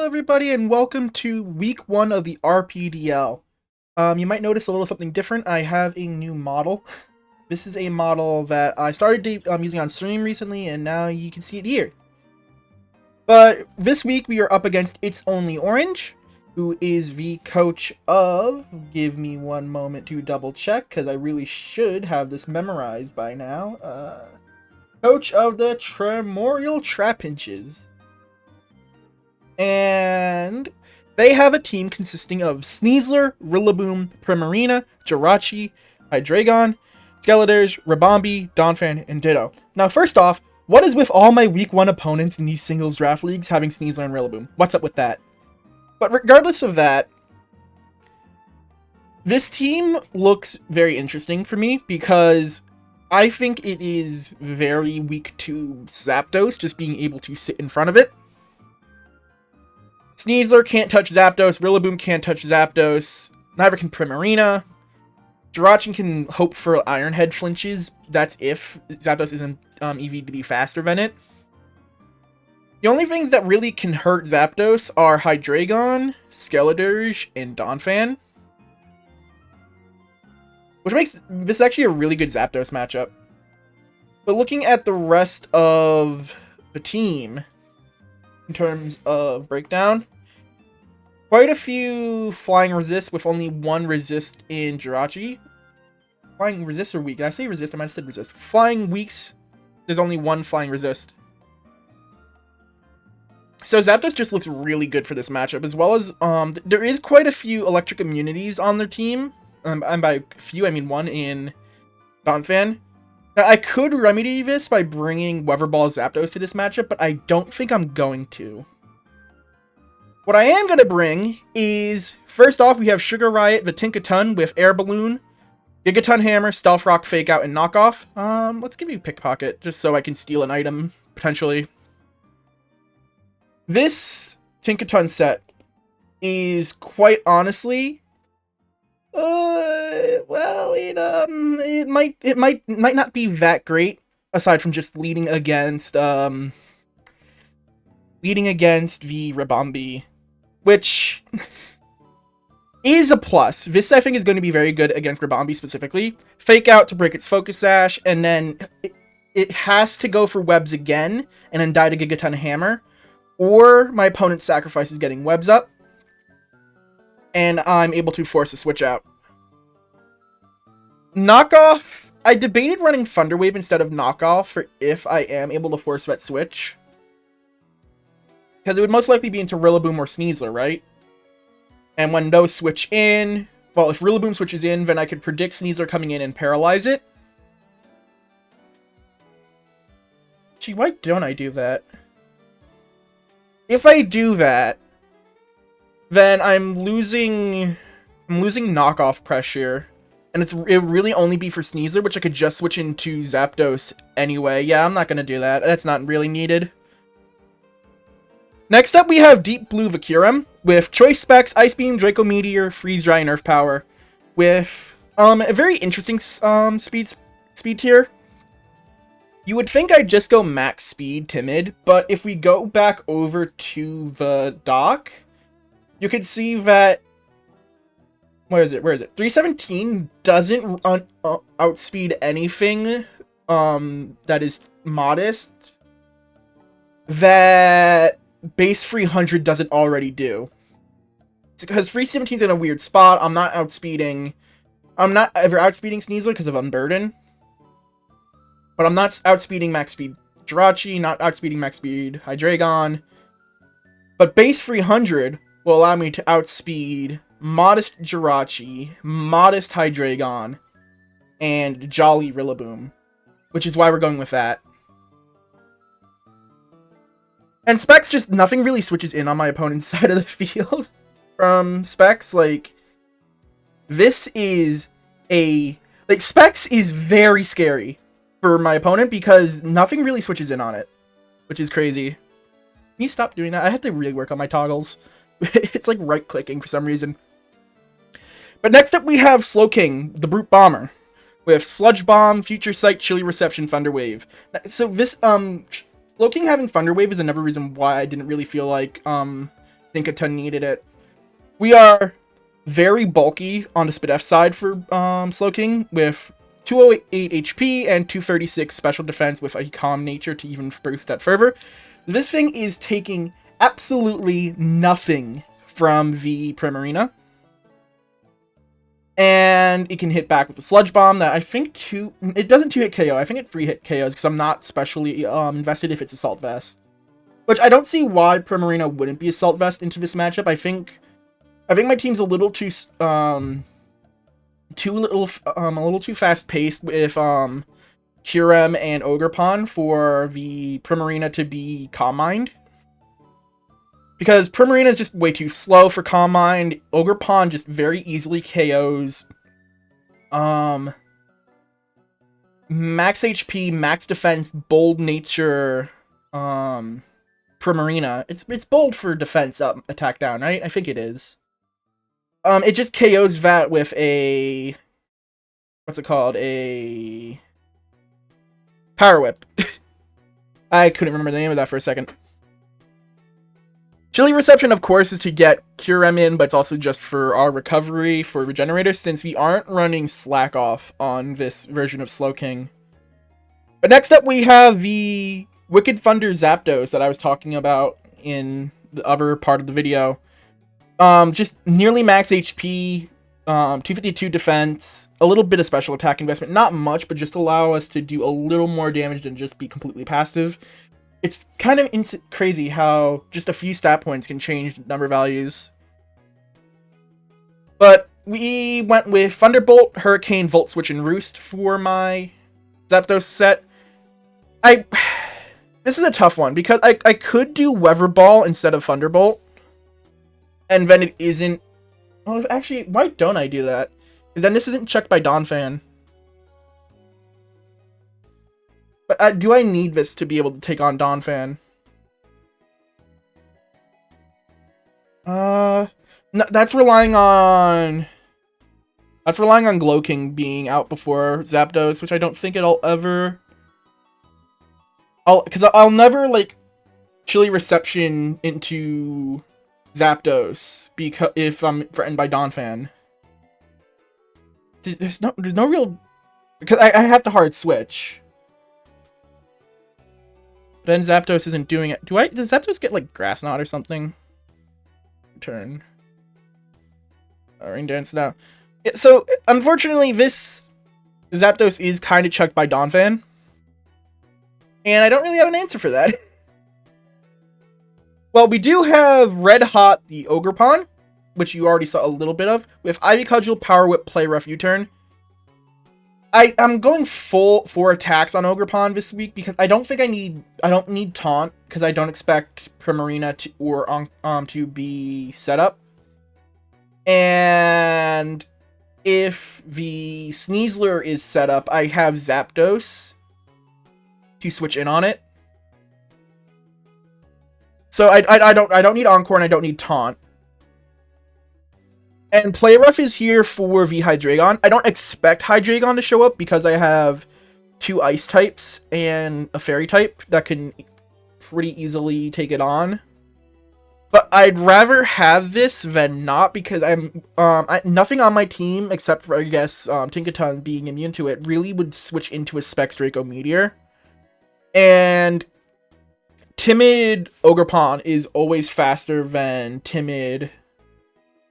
Hello everybody and welcome to week 1 of the RPDL. You might notice a little something different. I have a new model. This is a model that I started using on stream recently, and now you can see it here. But this week we are up against itsonlyorange, who is the coach of... Give me one moment to double check, because I really should have this memorized by now. Coach of the Tremorial Trapinches. And they have a team consisting of Sneasler, Rillaboom, Primarina, Jirachi, Hydreigon, Skeletors, Ribombee, Donphan, and Ditto. Now, first off, what is with all my week 1 opponents in these singles draft leagues having Sneasler and Rillaboom? What's up with that? But regardless of that, this team looks very interesting for me because I think it is very weak to Zapdos just being able to sit in front of it. Sneasler can't touch Zapdos, Rillaboom can't touch Zapdos, neither can Primarina. Jirachi can hope for Iron Head flinches, that's if Zapdos isn't EV'd to be faster than it. The only things that really can hurt Zapdos are Hydreigon, Skeletors, and Donphan. Which makes this actually a really good Zapdos matchup. But looking at the rest of the team, in terms of breakdown, quite a few flying resist with only one resist in Jirachi. Flying resist or weak? Did I say resist? I might have said resist. Flying weaks, there's only one flying resist. So Zapdos just looks really good for this matchup, as well as there is quite a few electric immunities on their team. And by few, I mean one in Donphan. Now, I could remedy this by bringing Weather Ball Zapdos to this matchup, but I don't think I'm going to. What I am going to bring is, first off, we have Sugar Riot, the Tinkaton with Air Balloon, Gigaton Hammer, Stealth Rock, Fake Out, and Knockoff. Let's give you Pickpocket, just so I can steal an item, potentially. This Tinkaton set is, quite honestly... well, it might not be that great, aside from just leading against the Ribombee, which is a plus. This, I think, is going to be very good against Ribombee specifically. Fake Out to break its Focus Sash, and then it has to go for webs again, and then die to Gigaton Hammer, or my opponent's sacrifice is getting webs up, and I'm able to force a switch out. Knockoff, I debated running Thunder Wave instead of Knockoff for if I am able to force that switch. Because it would most likely be into Rillaboom or Sneasler, right? And when those switch in, well, if Rillaboom switches in, then I could predict Sneasler coming in and paralyze it. Gee, why don't I do that? If I do that, then I'm losing knockoff pressure, and it would really only be for Sneasler, which I could just switch into Zapdos anyway. Yeah, I'm not gonna do that. That's not really needed. Next up, we have Deep Blue Vacuum with Choice Specs, Ice Beam, Draco Meteor, Freeze Dry, and Earth Power, with a very interesting speed tier. You would think I'd just go max speed Timid, but if we go back over to the dock, you can see that, where is it? 317 doesn't outspeed anything that is modest that base 300 doesn't already do. It's because 317 is in a weird spot. I'm not ever outspeeding Sneasler because of Unburden. But I'm not outspeeding max speed Jirachi, not outspeeding max speed Hydreigon. But base 300 will allow me to outspeed modest Jirachi, modest Hydreigon, and Jolly Rillaboom, which is why we're going with that. And Specs, just nothing really switches in on my opponent's side of the field from Specs. Like, this is Specs is very scary for my opponent because nothing really switches in on it, which is crazy. Can you stop doing that? I have to really work on my toggles. It's like right-clicking for some reason. But next up we have Slowking, the Brute Bomber, with Sludge Bomb, Future Sight, Chilly Reception, Thunder Wave. So this, Slowking having Thunder Wave is another reason why I didn't really feel like Tinkaton needed it. We are very bulky on the Spidef side for Slowking, with 208 HP and 236 special defense with a calm nature to even boost that further. This thing is taking absolutely nothing from the Primarina. And it can hit back with a Sludge Bomb that I think it doesn't 2-hit KO. I think it 3-hit KOs because I'm not specially invested if it's Assault Vest. Which I don't see why Primarina wouldn't be Assault Vest into this matchup. I think my team's a little too fast paced with Kirem and Ogerpon for the Primarina to be Calm Mind. Because Primarina is just way too slow for Calm Mind. Ogerpon just very easily KOs. Max HP, max defense, bold nature, Primarina. It's bold for defense up, attack down, right? I think it is. It just KOs that with a... what's it called? A... Power Whip. I couldn't remember the name of that for a second. Chilly Reception, of course, is to get Curem in, but it's also just for our recovery for Regenerators, since we aren't running Slack Off on this version of Slowking. But next up, we have the Wicked Thunder Zapdos that I was talking about in the other part of the video. Just nearly max HP, 252 defense, a little bit of special attack investment, not much, but just allow us to do a little more damage than just be completely passive. It's kind of crazy how just a few stat points can change number values. But we went with Thunderbolt, Hurricane, Volt Switch, and Roost for my Zapdos set. This is a tough one, because I could do Weather Ball instead of Thunderbolt. And then it isn't... Well, actually, why don't I do that? Because then this isn't checked by Donphan. But do I need this to be able to take on Donphan? No, that's relying on... That's relying on Glowking being out before Zapdos, which I don't think it'll ever... Because I'll never, like, Chilly Reception into Zapdos if I'm threatened by Donphan. There's no real... Because I have to hard switch. Then Zapdos isn't doing it. Does Zapdos get, like, Grass Knot or something? Turn. Rain Dance now. Yeah, so, unfortunately, this Zapdos is kind of checked by Donphan. And I don't really have an answer for that. Well, we do have Red Hot the Ogerpon, which you already saw a little bit of, with Ivy Cudgel, Power Whip, Play Rough, U-Turn. I'm going full 4 attacks on Ogerpon this week because I don't need Taunt, because I don't expect Primarina to be set up. And if the Sneasler is set up, I have Zapdos to switch in on it. So I don't need Encore and I don't need Taunt. And Play Rough is here for the Hydreigon. I don't expect Hydreigon to show up because I have 2 Ice types and a Fairy type that can pretty easily take it on. But I'd rather have this than not, because nothing on my team except for, I guess, Tinkaton being immune to it really would switch into a Specs Draco Meteor. And Timid Ogerpon is always faster than Timid...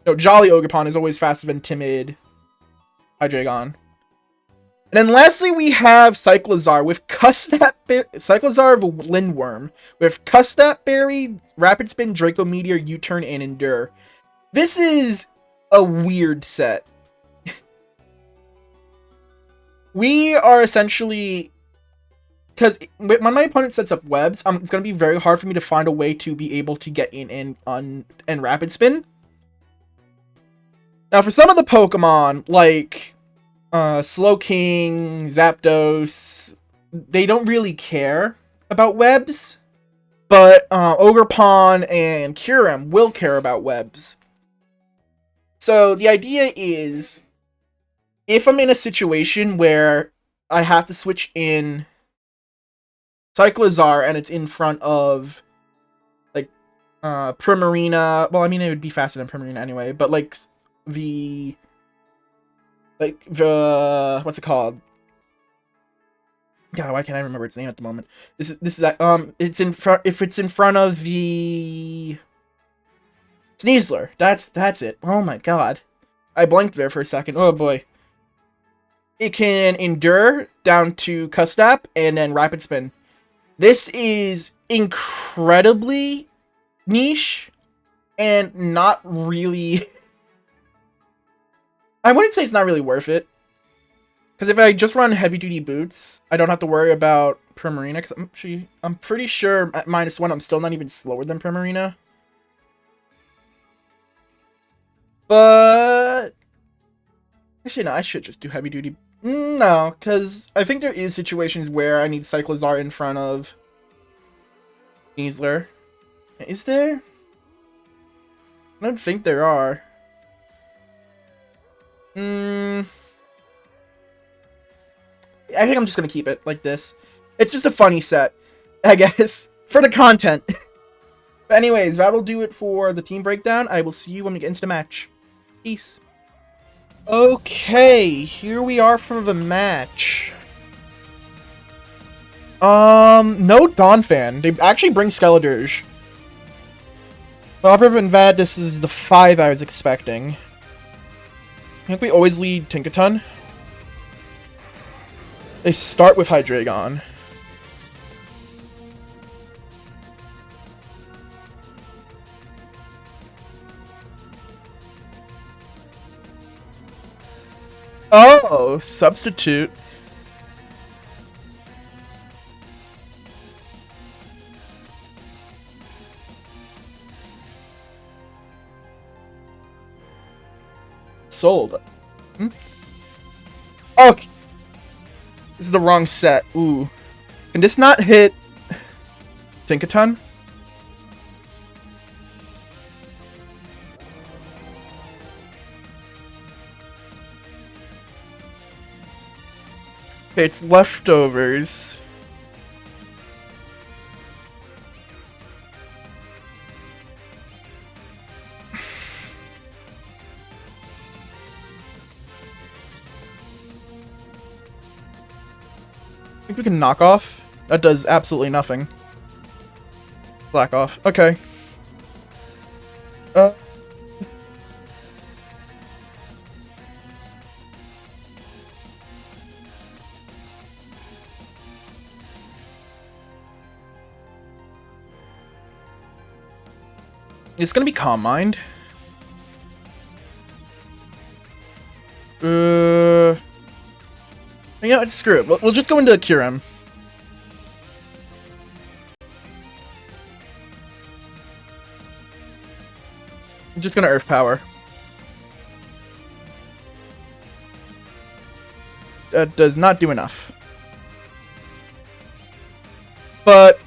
No, Jolly Ogerpon is always faster than Timid Hydreigon. And then lastly, we have Cyclizar with Cyclizar Lindworm with Custat Berry, Rapid Spin, Draco Meteor, U-Turn, and Endure. This is a weird set. We are essentially... Because when my opponent sets up webs, it's going to be very hard for me to find a way to be able to get in and Rapid Spin. Now, for some of the Pokemon, like Slowking, Zapdos, they don't really care about webs. But Ogerpon and Kyurem will care about webs. So the idea is, if I'm in a situation where I have to switch in Cyclizar and it's in front of, like, Primarina. Well, I mean, it would be faster than Primarina anyway, but like the what's it called? God, why can't I remember its name at the moment? This is it's in front, if it's in front of the Sneasler. That's it. Oh my god. I blanked there for a second. Oh boy. It can endure down to Custap and then rapid spin. This is incredibly niche and not really I wouldn't say it's not really worth it. Because if I just run heavy duty boots, I don't have to worry about Primarina. Because I'm pretty sure at -1, I'm still not even slower than Primarina. But actually, no, I should just do heavy duty. No, because I think there is situations where I need Cyclizar in front of Sneasler. Is there? I don't think there are. I think I'm just gonna keep it like this. It's just a funny set, I guess, for the content. But anyways, that'll do it for the team breakdown. I will see you when we get into the match. Peace. Okay, here we are for the match. No Donphan. They actually bring Skeledirge. But other than that, this is the 5 I was expecting. I think we always lead Tinkaton. They start with Hydreigon. Oh, substitute. Sold. Oh, this is the wrong set. Ooh. Can this not hit Tinkaton? Okay, it's leftovers. I think we can knock off. That does absolutely nothing. Black off. Okay. It's gonna be Calm Mind. You know, screw it. We'll just go into Kyurem. I'm just gonna Earth Power. That does not do enough. But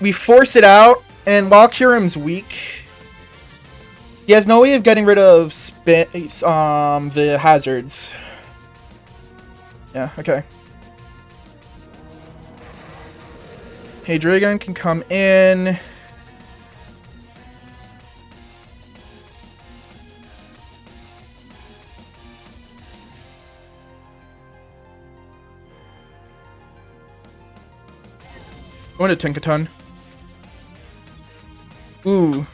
we force it out, and while Kyurem's weak, he has no way of getting rid of the hazards. Yeah, okay. Hydreigon can come in. Going to Tinkaton. Ooh.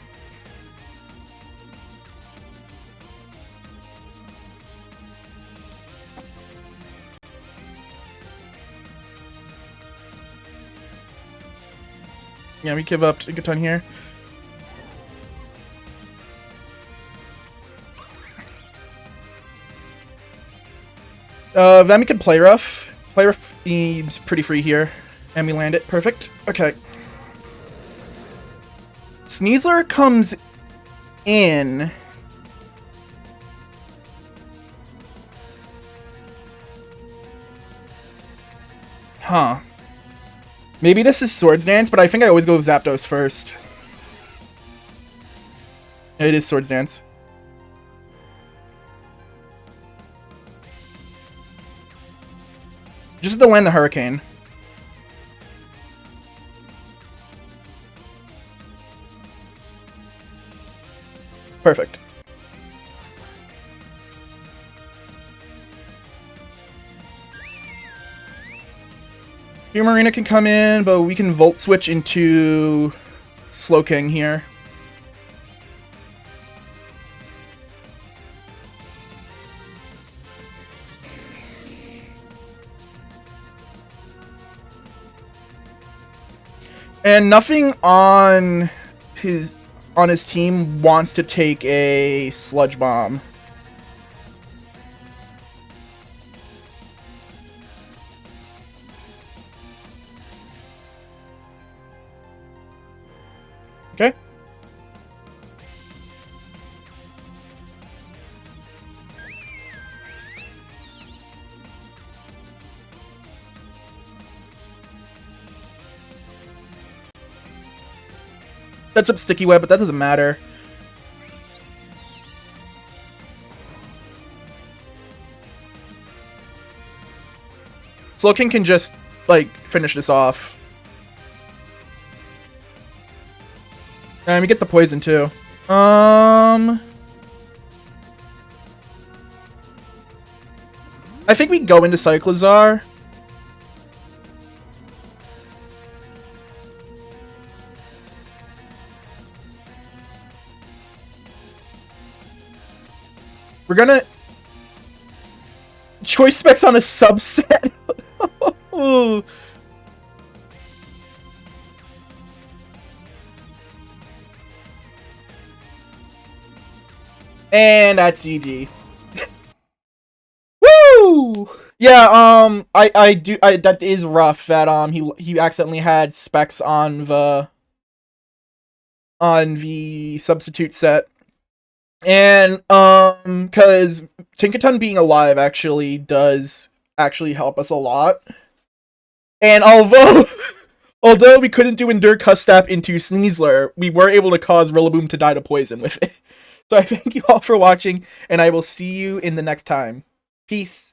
Yeah, we give up Tinkaton here. Then we can Play Rough. Play Rough seems pretty free here. And we land it. Perfect. Okay. Sneasler comes in. Huh. Maybe this is Swords Dance, but I think I always go with Zapdos first. It is Swords Dance. Just to land the Hurricane. Perfect. Marina can come in, but we can Volt Switch into Slowking here. And nothing on his team wants to take a Sludge Bomb. Okay. That's up Sticky Web, but that doesn't matter. Slowking can just, like, finish this off. And we get the poison, too. I think we go into Cyclizar. We're gonna... Choice Specs on a subset. Ooh. And that's GG. Woo! Yeah, that is rough that he accidentally had specs on the substitute set. And cuz Tinkaton being alive actually does help us a lot. And although we couldn't do Endure Custap into Sneasler, we were able to cause Rillaboom to die to poison with it. So I thank you all for watching, and I will see you in the next time. Peace.